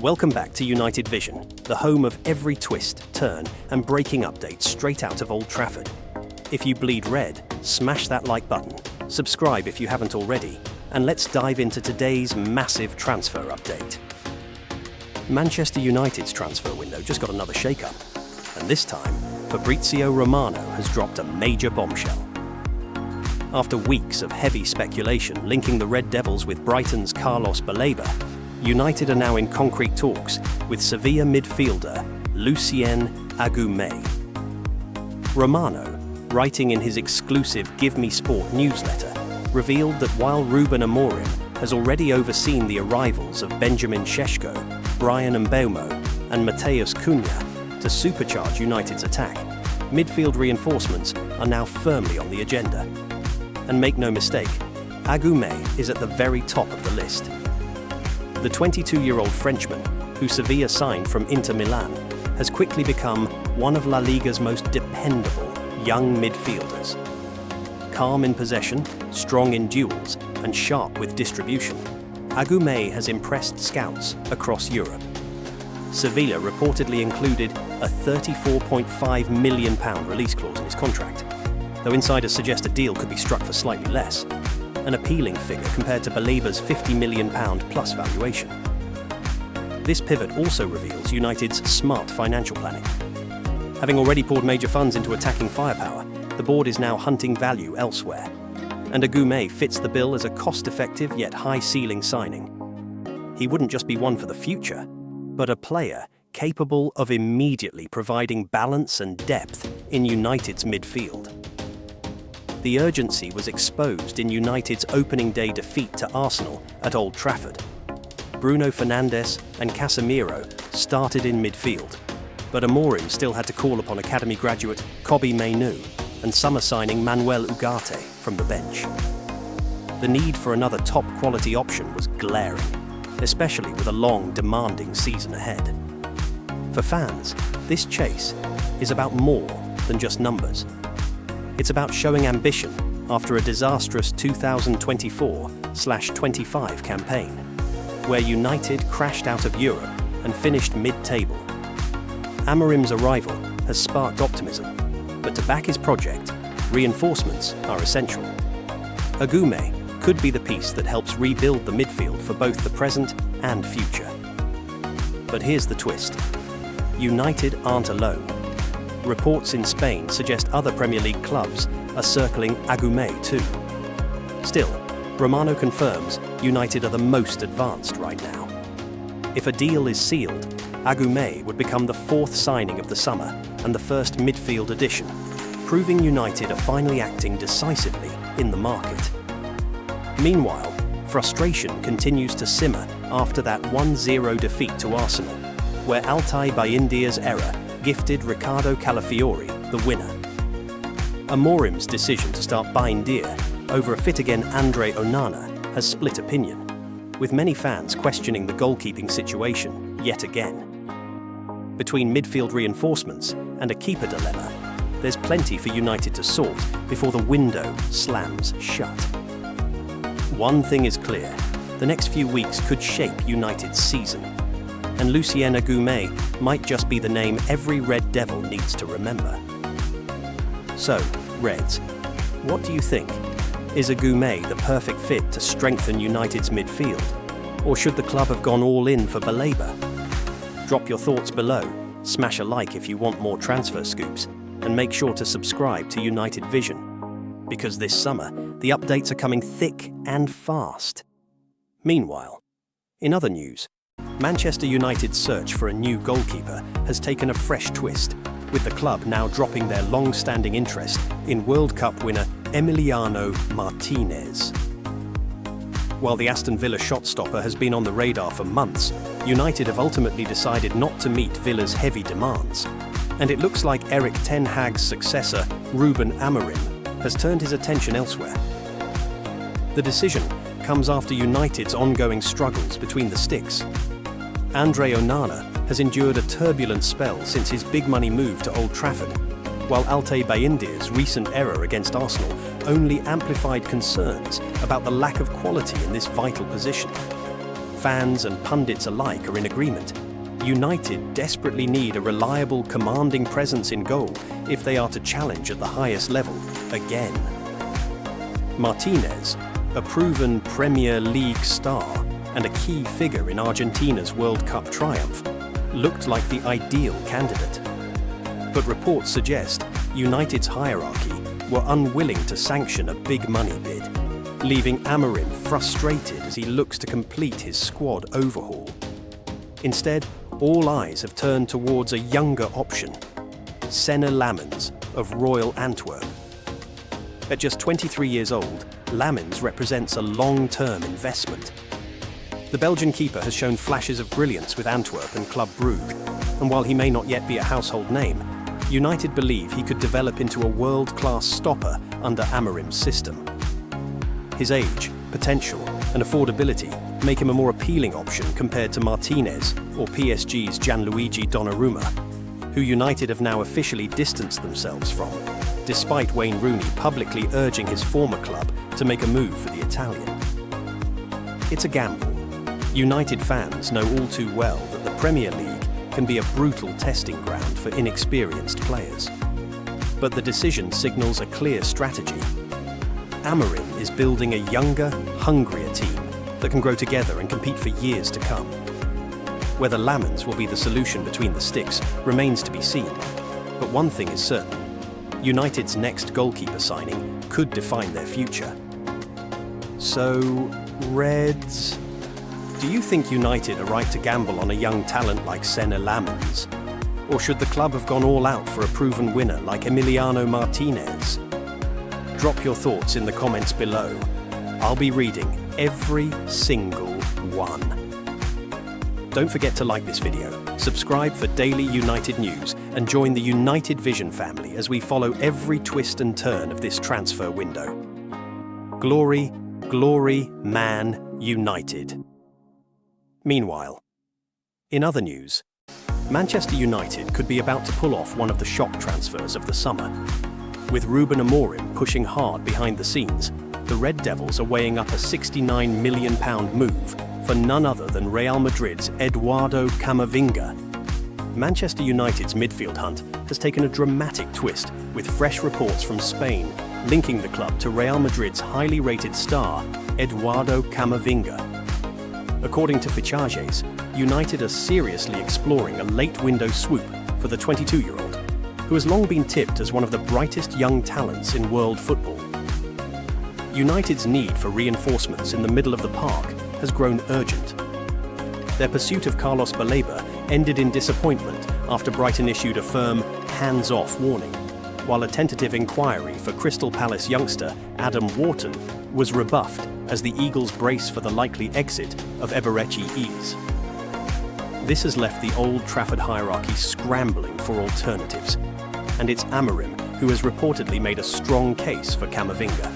Welcome back to United Vision, the home of every twist, turn, and breaking updates straight out of Old Trafford. If you bleed red, smash that like button, subscribe if you haven't already, and let's dive into today's massive transfer update. Manchester United's transfer window just got another shake-up, and this time, Fabrizio Romano has dropped a major bombshell. After weeks of heavy speculation linking the Red Devils with Brighton's Carlos Baleba, United are now in concrete talks with Sevilla midfielder Lucien Agoumé. Romano, writing in his exclusive Give Me Sport newsletter, revealed that while Ruben Amorim has already overseen the arrivals of Benjamin Šeško, Bryan Mbeumo and Matheus Cunha to supercharge United's attack, midfield reinforcements are now firmly on the agenda. And make no mistake, Agoume is at the very top of the list. The 22-year-old Frenchman, who Sevilla signed from Inter Milan, has quickly become one of La Liga's most dependable young midfielders. Calm in possession, strong in duels, and sharp with distribution, Agoume has impressed scouts across Europe. Sevilla reportedly included a £34.5 million release clause in his contract, though insiders suggest a deal could be struck for slightly less, an appealing figure compared to Baleba's £50 million plus valuation. This pivot also reveals United's smart financial planning. Having already poured major funds into attacking firepower, the board is now hunting value elsewhere, and Agoume fits the bill as a cost-effective yet high-ceiling signing. He wouldn't just be one for the future, but a player capable of immediately providing balance and depth in United's midfield. The urgency was exposed in United's opening day defeat to Arsenal at Old Trafford. Bruno Fernandes and Casemiro started in midfield, but Amorim still had to call upon academy graduate Kobbie Mainoo and summer signing Manuel Ugarte from the bench. The need for another top-quality option was glaring, especially with a long, demanding season ahead. For fans, this chase is about more than just numbers. It's about showing ambition after a disastrous 2024/25 campaign, where United crashed out of Europe and finished mid-table. Amorim's arrival has sparked optimism, but to back his project, reinforcements are essential. Agoume could be the piece that helps rebuild the midfield for both the present and future. But here's the twist. United aren't alone. Reports in Spain suggest other Premier League clubs are circling Agoume too. Still, Romano confirms United are the most advanced right now. If a deal is sealed, Agoume would become the fourth signing of the summer and the first midfield addition, proving United are finally acting decisively in the market. Meanwhile, frustration continues to simmer after that 1-0 defeat to Arsenal, where Altay Bayindir's error gifted Ricardo Calafiori the winner. Amorim's decision to start Bayindir over a fit-again Andre Onana has split opinion, with many fans questioning the goalkeeping situation yet again. Between midfield reinforcements and a keeper dilemma, there's plenty for United to sort before the window slams shut. One thing is clear, the next few weeks could shape United's season, and Lucien Agoumé might just be the name every Red Devil needs to remember. So, Reds, what do you think? Is Agoume the perfect fit to strengthen United's midfield? Or should the club have gone all in for Baleba? Drop your thoughts below, smash a like if you want more transfer scoops, and make sure to subscribe to United Vision, because this summer, the updates are coming thick and fast. Meanwhile, in other news, Manchester United's search for a new goalkeeper has taken a fresh twist, with the club now dropping their long-standing interest in World Cup winner Emiliano Martinez. While the Aston Villa shot-stopper has been on the radar for months, United have ultimately decided not to meet Villa's heavy demands, and it looks like Erik ten Hag's successor, Ruben Amorim, has turned his attention elsewhere. The decision comes after United's ongoing struggles between the sticks. Andre Onana has endured a turbulent spell since his big-money move to Old Trafford, while Altay Bayindir's recent error against Arsenal only amplified concerns about the lack of quality in this vital position. fans and pundits alike are in agreement. United desperately need a reliable, commanding presence in goal if they are to challenge at the highest level again. Martinez, a proven Premier League star and a key figure in Argentina's World Cup triumph, looked like the ideal candidate. But reports suggest United's hierarchy were unwilling to sanction a big money bid, leaving Amorim frustrated as he looks to complete his squad overhaul. Instead, all eyes have turned towards a younger option, Senne Lammens of Royal Antwerp. At just 23 years old, Lammens represents a long-term investment. The Belgian keeper has shown flashes of brilliance with Antwerp and Club Brugge, and while he may not yet be a household name, United believe he could develop into a world-class stopper under Amorim's system. His age, potential, and affordability make him a more appealing option compared to Martinez or PSG's Gianluigi Donnarumma, who United have now officially distanced themselves from, despite Wayne Rooney publicly urging his former club to make a move for the Italian. It's a gamble. United fans know all too well that the Premier League can be a brutal testing ground for inexperienced players. But the decision signals a clear strategy. Amorim is building a younger, hungrier team that can grow together and compete for years to come. Whether Lammens will be the solution between the sticks remains to be seen. But one thing is certain: United's next goalkeeper signing could define their future. So, Reds, do you think United are right to gamble on a young talent like Senne Lammens? Or should the club have gone all out for a proven winner like Emiliano Martinez? Drop your thoughts in the comments below. I'll be reading every single one. Don't forget to like this video, subscribe for daily United news, and join the United Vision family as we follow every twist and turn of this transfer window. Glory, glory, Man United. Meanwhile, in other news, Manchester United could be about to pull off one of the shock transfers of the summer. With Ruben Amorim pushing hard behind the scenes, the Red Devils are weighing up a £69 million move for none other than Real Madrid's Eduardo Camavinga. Manchester United's midfield hunt has taken a dramatic twist, with fresh reports from Spain linking the club to Real Madrid's highly rated star, Eduardo Camavinga. According to Fichajes, United are seriously exploring a late window swoop for the 22-year-old, who has long been tipped as one of the brightest young talents in world football. United's need for reinforcements in the middle of the park has grown urgent. Their pursuit of Carlos Baleba ended in disappointment after Brighton issued a firm hands-off warning, while a tentative inquiry for Crystal Palace youngster Adam Wharton was rebuffed as the Eagles brace for the likely exit of Eberechi Eze. This has left the Old Trafford hierarchy scrambling for alternatives, and it's Amorim who has reportedly made a strong case for Camavinga.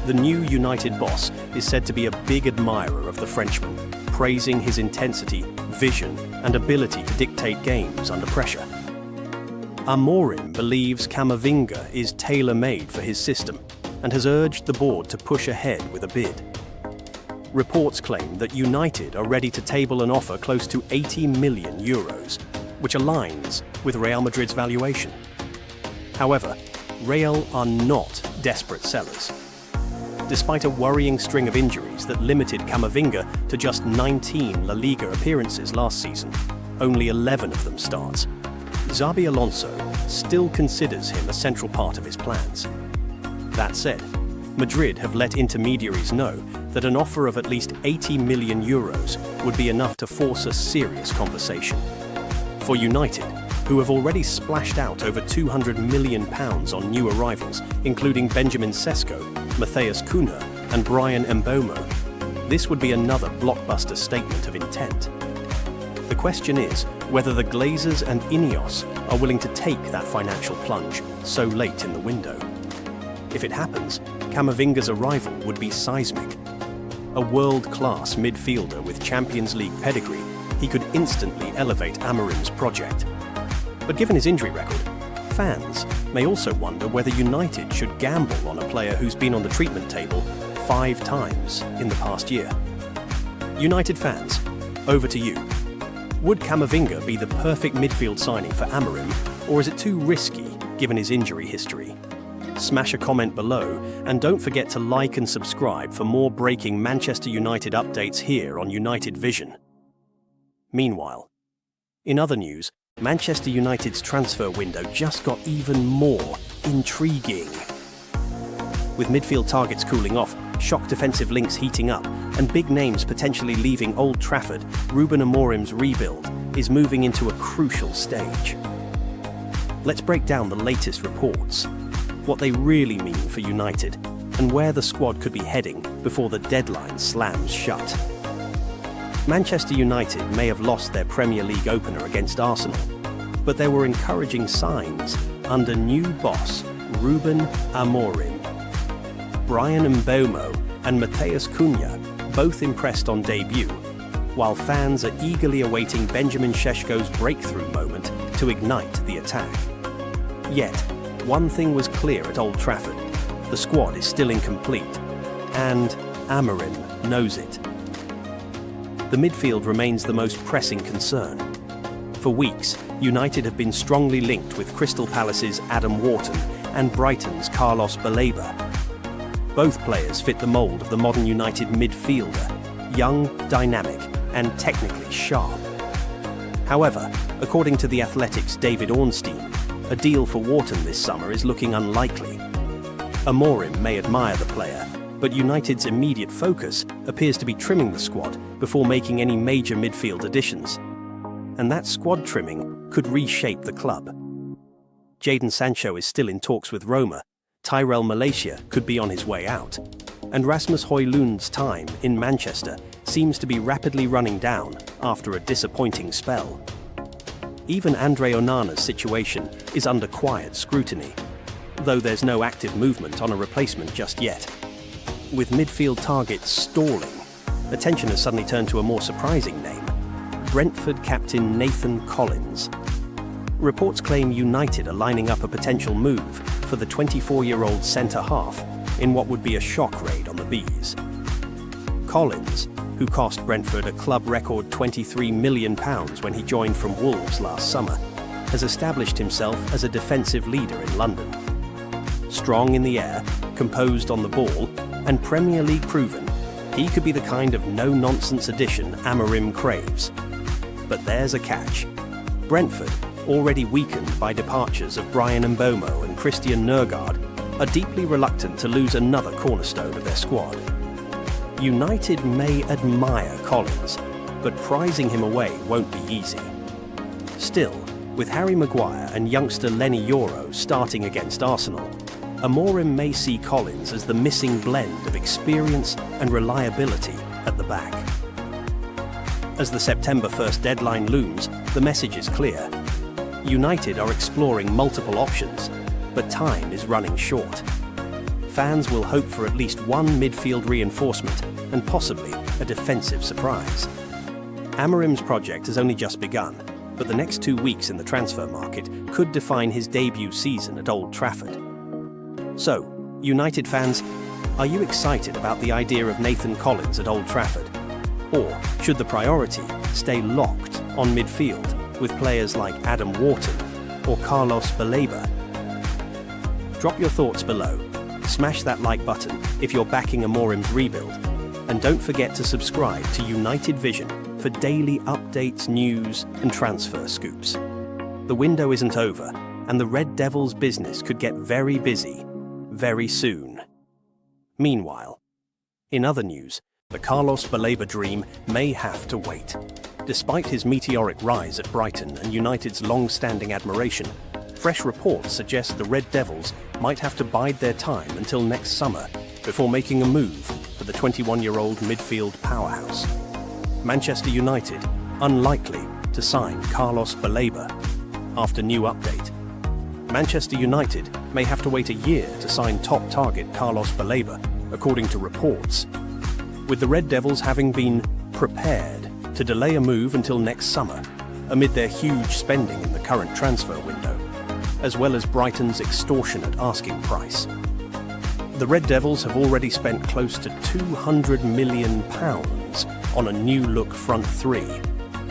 The new United boss is said to be a big admirer of the Frenchman, praising his intensity, vision, and ability to dictate games under pressure. Amorim believes Camavinga is tailor-made for his system and has urged the board to push ahead with a bid. Reports claim that United are ready to table an offer close to €80 million, which aligns with Real Madrid's valuation. However, Real are not desperate sellers. Despite a worrying string of injuries that limited Camavinga to just 19 La Liga appearances last season, only 11 of them starts, Xabi Alonso still considers him a central part of his plans. That said, Madrid have let intermediaries know that an offer of at least €80 million would be enough to force a serious conversation. For United, who have already splashed out over £200 million on new arrivals, including Benjamin Šeško, Matheus Cunha, and Bryan Mbeumo, this would be another blockbuster statement of intent. The question is whether the Glazers and Ineos are willing to take that financial plunge so late in the window. If it happens, Camavinga's arrival would be seismic. A world-class midfielder with Champions League pedigree, he could instantly elevate Amorim's project. But given his injury record, fans may also wonder whether United should gamble on a player who's been on the treatment table 5 times in the past year. United fans, over to you. Would Camavinga be the perfect midfield signing for Amorim, or is it too risky given his injury history? Smash a comment below, and don't forget to like and subscribe for more breaking Manchester United updates here on United Vision. Meanwhile, in other news, Manchester United's transfer window just got even more intriguing. With midfield targets cooling off, shock defensive links heating up, and big names potentially leaving Old Trafford, Ruben Amorim's rebuild is moving into a crucial stage. Let's break down the latest reports, what they really mean for United, and where the squad could be heading before the deadline slams shut. Manchester United may have lost their Premier League opener against Arsenal, but there were encouraging signs under new boss Ruben Amorim. Bryan Mbeumo and Matheus Cunha both impressed on debut, while fans are eagerly awaiting Benjamin Šeško's breakthrough moment to ignite the attack. Yet, one thing was clear at Old Trafford: the squad is still incomplete, and Amorim knows it. The midfield remains the most pressing concern. For weeks, United have been strongly linked with Crystal Palace's Adam Wharton and Brighton's Carlos Baleba. Both players fit the mould of the modern United midfielder, young, dynamic, and technically sharp. However, according to The Athletic's David Ornstein, a deal for Wharton this summer is looking unlikely. Amorim may admire the player, but United's immediate focus appears to be trimming the squad before making any major midfield additions. And that squad trimming could reshape the club. Jadon Sancho is still in talks with Roma, Tyrell Malaysia could be on his way out, and Rasmus Højlund's time in Manchester seems to be rapidly running down after a disappointing spell. Even Andre Onana's situation is under quiet scrutiny, though there's no active movement on a replacement just yet. With midfield targets stalling, attention has suddenly turned to a more surprising name: Brentford captain Nathan Collins. Reports claim United are lining up a potential move for the 24-year-old centre-half in what would be a shock raid on the Bees. Collins, who cost Brentford a club record £23 million when he joined from Wolves last summer, has established himself as a defensive leader in London. Strong in the air, composed on the ball, and Premier League proven, he could be the kind of no-nonsense addition Amorim craves. But there's a catch. Brentford, already weakened by departures of Bryan Mbeumo and Christian Nørgaard, are deeply reluctant to lose another cornerstone of their squad. United may admire Collins, but prizing him away won't be easy. Still, with Harry Maguire and youngster Lenny Yoro starting against Arsenal, Amorim may see Collins as the missing blend of experience and reliability at the back. As the September 1st deadline looms, the message is clear. United are exploring multiple options, but time is running short. Fans will hope for at least one midfield reinforcement and possibly a defensive surprise. Amorim's project has only just begun, but the next 2 weeks in the transfer market could define his debut season at Old Trafford. So, United fans, are you excited about the idea of Nathan Collins at Old Trafford? Or should the priority stay locked on midfield with players like Adam Wharton or Carlos Baleba? Drop your thoughts below, smash that like button if you're backing Amorim's rebuild, and don't forget to subscribe to United Vision for daily updates, news and transfer scoops. The window isn't over, and the Red Devils' business could get very busy very soon. Meanwhile, in other news, the Carlos Baleba dream may have to wait. Despite his meteoric rise at Brighton and United's long-standing admiration, fresh reports suggest the Red Devils might have to bide their time until next summer before making a move for the 21-year-old midfield powerhouse. Manchester United unlikely to sign Carlos Baleba. After new update, Manchester United may have to wait a year to sign top target Carlos Baleba, according to reports, with the Red Devils having been prepared to delay a move until next summer amid their huge spending in the current transfer window, as well as Brighton's extortionate asking price. The Red Devils have already spent close to £200 million on a new-look front three,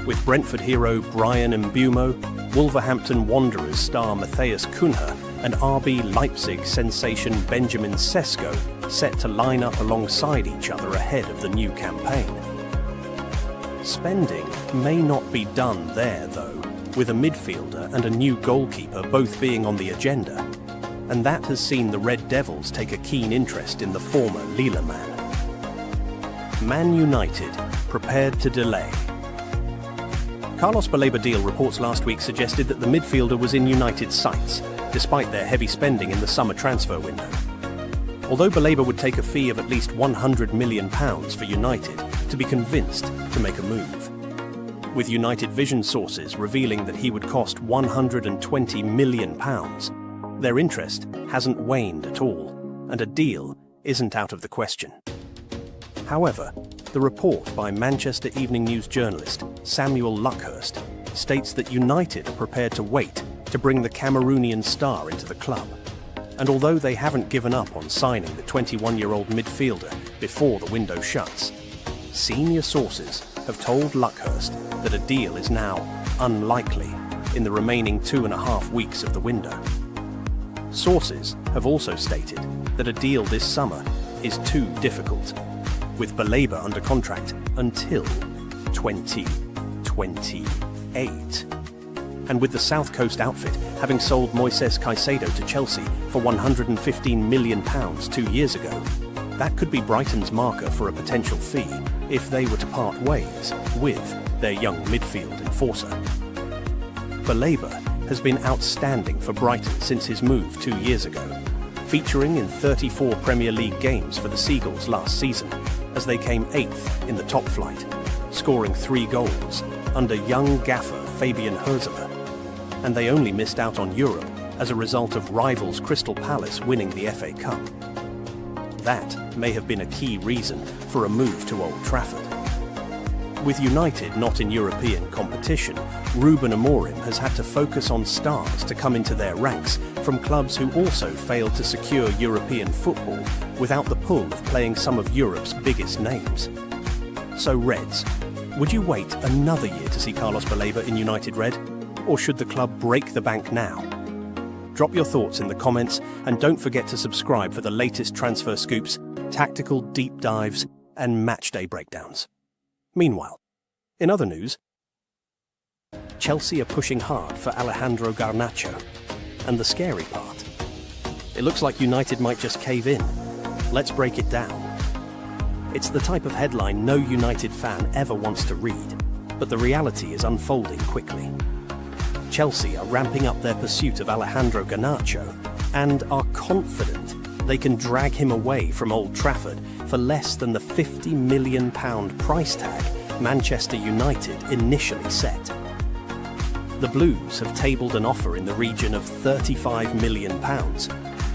with Brentford hero Bryan Mbeumo, Wolverhampton Wanderers star Matheus Cunha, and RB Leipzig sensation Benjamin Šeško set to line up alongside each other ahead of the new campaign. Spending may not be done there, though, with a midfielder and a new goalkeeper both being on the agenda, and that has seen the Red Devils take a keen interest in the former Lille man. Man United prepared to delay. Carlos Baleba deal reports last week suggested that the midfielder was in United's sights, despite their heavy spending in the summer transfer window. Although Baleba would take a fee of at least £100 million for United to be convinced to make a move, with United Vision sources revealing that he would cost £120 million, their interest hasn't waned at all, and a deal isn't out of the question. However, the report by Manchester Evening News journalist Samuel Luckhurst states that United are prepared to wait to bring the Cameroonian star into the club. And although they haven't given up on signing the 21-year-old midfielder before the window shuts, senior sources have told Luckhurst that a deal is now unlikely in the remaining 2.5 weeks of the window. Sources have also stated that a deal this summer is too difficult, with Baleba under contract until 2028. And with the South Coast outfit having sold Moises Caicedo to Chelsea for £115 million 2 years ago, that could be Brighton's marker for a potential fee if they were to part ways with their young midfield enforcer. Baleba has been outstanding for Brighton since his move 2 years ago, featuring in 34 Premier League games for the Seagulls last season, as they came 8th in the top flight, scoring 3 goals under young gaffer Fabian Hürzeler, and they only missed out on Europe as a result of rivals Crystal Palace winning the FA Cup. That may have been a key reason for a move to Old Trafford. With United not in European competition, Ruben Amorim has had to focus on stars to come into their ranks from clubs who also failed to secure European football without the pull of playing some of Europe's biggest names. So Reds, would you wait another year to see Carlos Baleba in United Red? Or should the club break the bank now? Drop your thoughts in the comments and don't forget to subscribe for the latest transfer scoops, tactical deep dives and matchday breakdowns. Meanwhile, in other news, Chelsea are pushing hard for Alejandro Garnacho. And the scary part, it looks like United might just cave in. Let's break it down. It's the type of headline no United fan ever wants to read, but the reality is unfolding quickly. Chelsea are ramping up their pursuit of Alejandro Garnacho and are confident they can drag him away from Old Trafford for less than the £50 million price tag Manchester United initially set. The Blues have tabled an offer in the region of £35 million,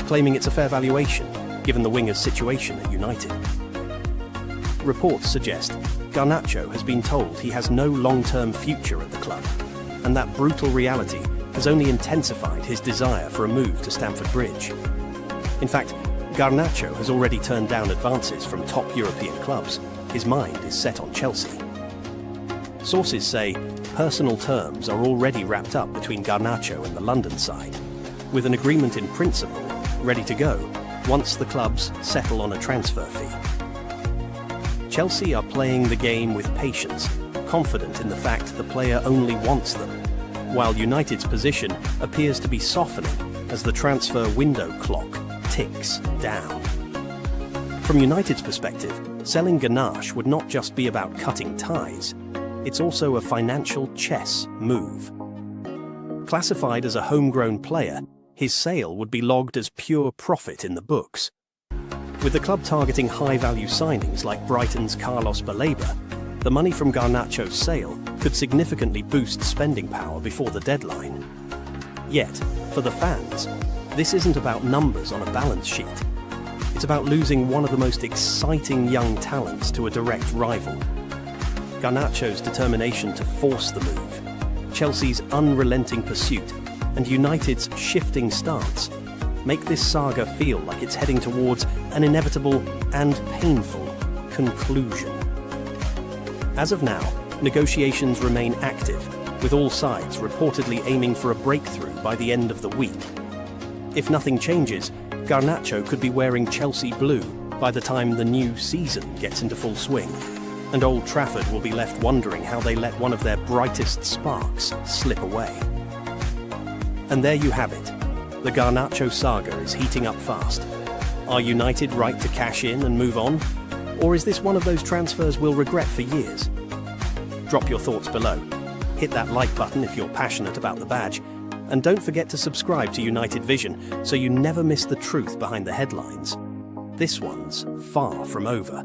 claiming it's a fair valuation given the winger's situation at United. Reports suggest Garnacho has been told he has no long-term future at the club, and that brutal reality has only intensified his desire for a move to Stamford Bridge. In fact, Garnacho has already turned down advances from top European clubs. His mind is set on Chelsea. Sources say personal terms are already wrapped up between Garnacho and the London side, with an agreement in principle ready to go once the clubs settle on a transfer fee. Chelsea are playing the game with patience, confident in the fact the player only wants them, while United's position appears to be softening as the transfer window clock ticks down. From United's perspective, selling Garnacho would not just be about cutting ties, it's also a financial chess move. Classified as a homegrown player, his sale would be logged as pure profit in the books. With the club targeting high-value signings like Brighton's Carlos Baleba, the money from Garnacho's sale could significantly boost spending power before the deadline. Yet, for the fans, this isn't about numbers on a balance sheet. It's about losing one of the most exciting young talents to a direct rival. Garnacho's determination to force the move, Chelsea's unrelenting pursuit, and United's shifting stance make this saga feel like it's heading towards an inevitable and painful conclusion. As of now, negotiations remain active, with all sides reportedly aiming for a breakthrough by the end of the week. If nothing changes, Garnacho could be wearing Chelsea blue by the time the new season gets into full swing, and Old Trafford will be left wondering how they let one of their brightest sparks slip away. And there you have it. The Garnacho saga is heating up fast. Are United right to cash in and move on? Or is this one of those transfers we'll regret for years? Drop your thoughts below. Hit that like button if you're passionate about the badge. And don't forget to subscribe to United Vision so you never miss the truth behind the headlines. This one's far from over.